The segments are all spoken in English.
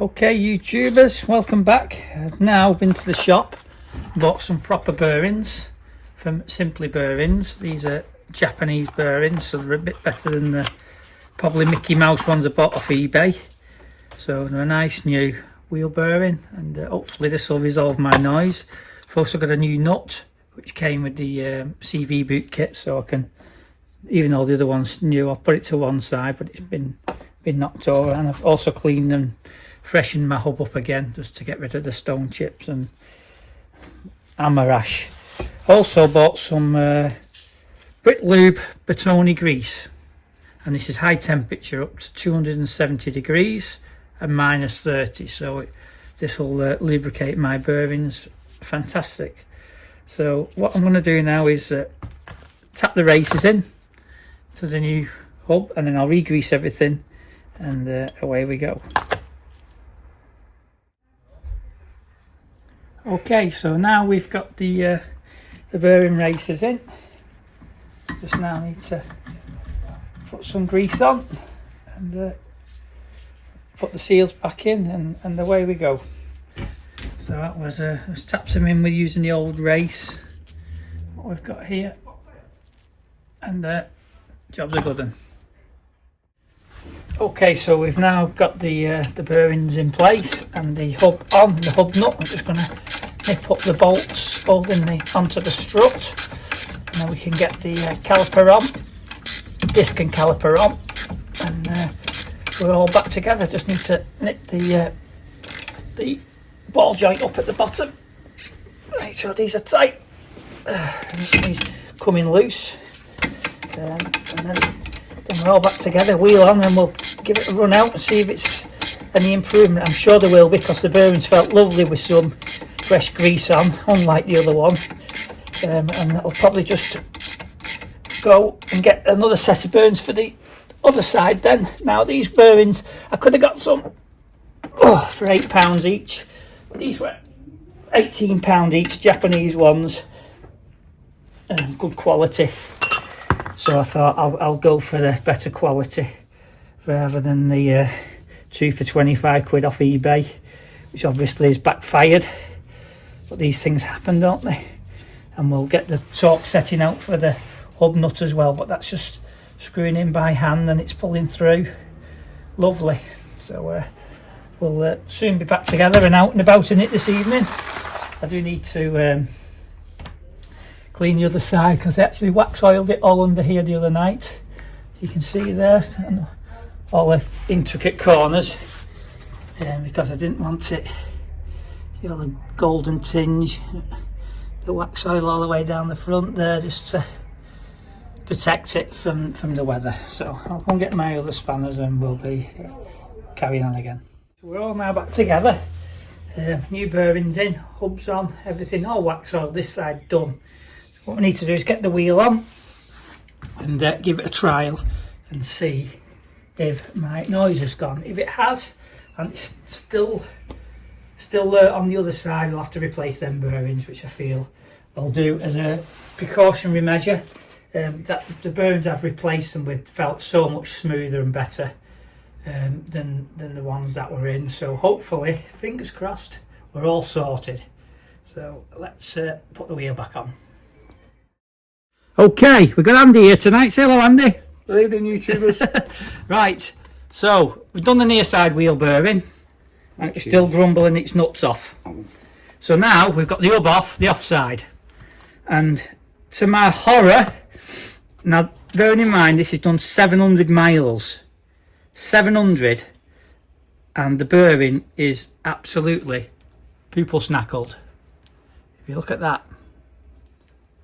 Okay YouTubers, welcome back. I've now been to the shop, bought some proper bearings from Simply Bearings. These are Japanese bearings, so they're a bit better than the probably Mickey Mouse ones I bought off eBay. So they're a nice new wheel bearing, and hopefully this will resolve my noise. I've also got a new nut which came with the CV boot kit, so I can, even though the other one's new, I'll put it to one side, but it's been knocked over. And I've also cleaned and freshened my hub up again just to get rid of the stone chips and hammer ash. Also bought some Brit Lube Bertoni grease, and this is high temperature up to 270 degrees and minus 30, so this will lubricate my bearings. Fantastic. So what I'm going to do now is tap the races in to the new hub, and then I'll re-grease everything, and away we go. Okay, so now we've got the bearing races in. Just now need to put some grease on and put the seals back in, and away we go. So that was just taps them in with using the old race, what we've got here, and job's a good one. Okay, so we've now got the bearings in place and the hub on, the hub nut. I'm just going to nip up the bolts holding onto the strut, and then we can get the caliper on, disc and caliper on, and we're all back together. Just need to nip the ball joint up at the bottom, make sure these are tight, these coming loose, and then we're all back together, wheel on, and we'll give it a run out and see if it's any improvement. I'm sure there will, because the bearings felt lovely with some fresh grease on, unlike the other one, and I'll probably just go and get another set of bearings for the other side then. Now these bearings, I could have got some for £8 each. These were £18 each, Japanese ones, good quality. So I thought I'll go for the better quality rather than the 2 for 25 quid off eBay, which obviously is backfired. But these things happen, don't they? And we'll get the torque setting out for the hub nut as well, but that's just screwing in by hand and it's pulling through. Lovely. So we'll soon be back together and out and about in it this evening. I do need to clean the other side, because I actually wax oiled it all under here the other night. You can see there, and all the intricate corners, because I didn't want it, you know, the golden tinge, the wax oil all the way down the front there, just to protect it from the weather. So I'll go and get my other spanners and we'll be carrying on again. So we're all now back together, new bearings in, hubs on, everything all wax oil, this side done. What we need to do is get the wheel on and give it a trial and see if my noise has gone. If it has, and it's still on the other side, we'll have to replace them bearings, which I feel I'll do as a precautionary measure. That the bearings I've replaced them with felt so much smoother and better than the ones that were in. So hopefully, fingers crossed, we're all sorted. So let's put the wheel back on. Okay, we've got Andy here tonight. Say hello, Andy. Good evening, YouTubers. Right, so we've done the near side wheel bearing, and it's still grumbling its nuts off. So now we've got the hub off, the offside, and to my horror, now bearing in mind this is done 700 miles, 700, and the bearing is absolutely pupil snackled. If you look at that,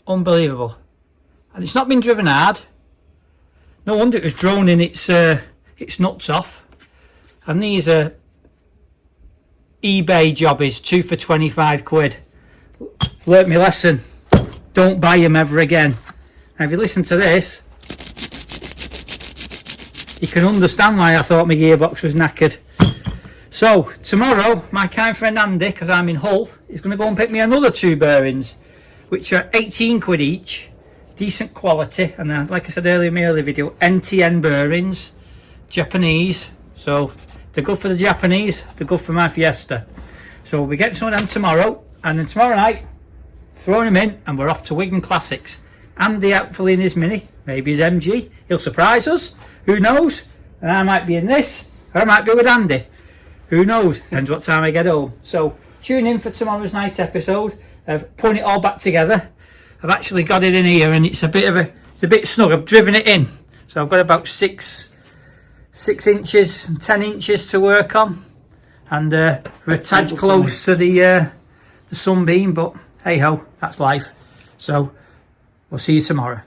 unbelievable. And it's not been driven hard. No wonder it was droning its nuts off. And these are eBay jobbies, 2 for 25 quid. Learnt my lesson. Don't buy them ever again. Now if you listen to this, you can understand why I thought my gearbox was knackered. So tomorrow, my kind friend Andy, because I'm in Hull, is going to go and pick me another 2 bearings, which are 18 quid each. Decent quality, and like I said earlier in my earlier video, NTN bearings, Japanese, so They're good for the Japanese, they're good for my Fiesta. So we'll be getting some of them tomorrow, and then tomorrow night, throwing them in, and we're off to Wigan Classics. Andy hopefully in his Mini, maybe his MG. He'll surprise us, who knows? And I might be in this, or I might be with Andy. Who knows? Depends what time I get home. So tune in for tomorrow's night episode of putting it all back together. I've actually got it in here, and it's a bit snug. I've driven it in, so I've got about 6 inches, 10 inches to work on, and we're a tad close to the sunbeam, but hey ho, that's life. So we'll see you tomorrow.